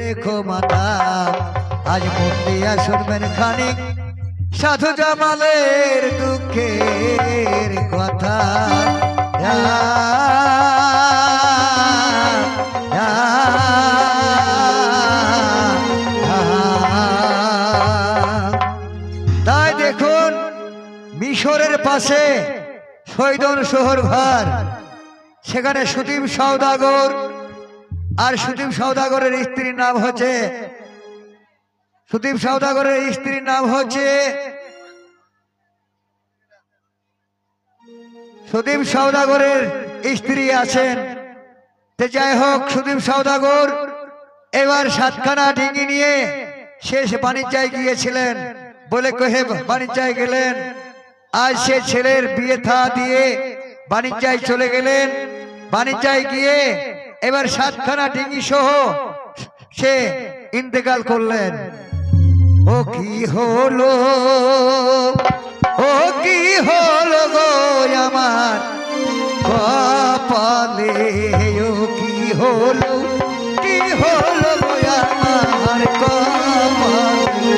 রেখো মাতা। আজ মন দিয়া শুনবেন খানিক সাধু জামালের দুঃখের কথা। তাই দেখুন মিশরের পাশে সৈদন শহর ঘর, সেখানে সুদীপ সওদাগর আর সুদীপ সওদাগরের স্ত্রীর নাম হচ্ছে সুদীপ সওদাগরের স্ত্রীর নাম হচ্ছে সুদীপ সওদাগরের স্ত্রী আছেন। তো যাই হোক, সুদীপ সওদাগর এবার 7খানা ডিঙি নিয়ে শেষ বাণিজ্যায় গিয়েছিলেন। বলে কহে বাণিজ্যায় গেলেন। আজ সে ছেলের বিয়ে থা দিয়ে বাণিজ্যায় চলে গেলেন। বাণিজ্যায় গিয়ে এবার 7খানা ডিঙি সহ সে ইন্তেকাল করলেন। ও কি হলো, ও কি হলো গো আমার কপালে, ও কি হলো, কি হলো গো আমার কপালে।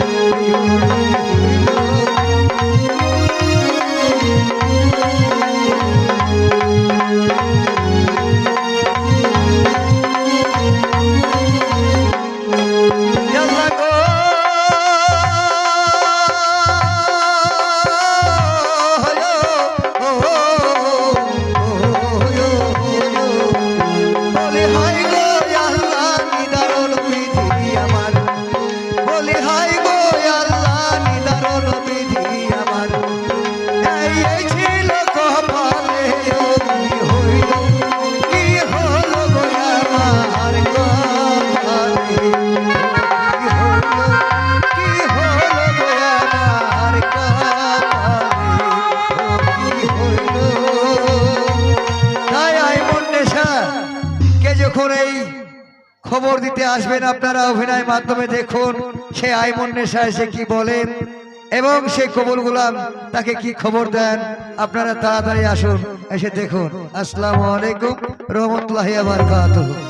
খবর দিতে আসবেন আপনারা অভিনয় মাধ্যমে দেখুন সে আইমন নেশা এসে কি বলেন এবং সেই কবুলগুলা তাকে কি খবর দেন। আপনারা তাড়াতাড়ি আসুন, এসে দেখুন। আসসালামু আলাইকুম রহমতুল্লাহি ওয়া বারাকাতুহু।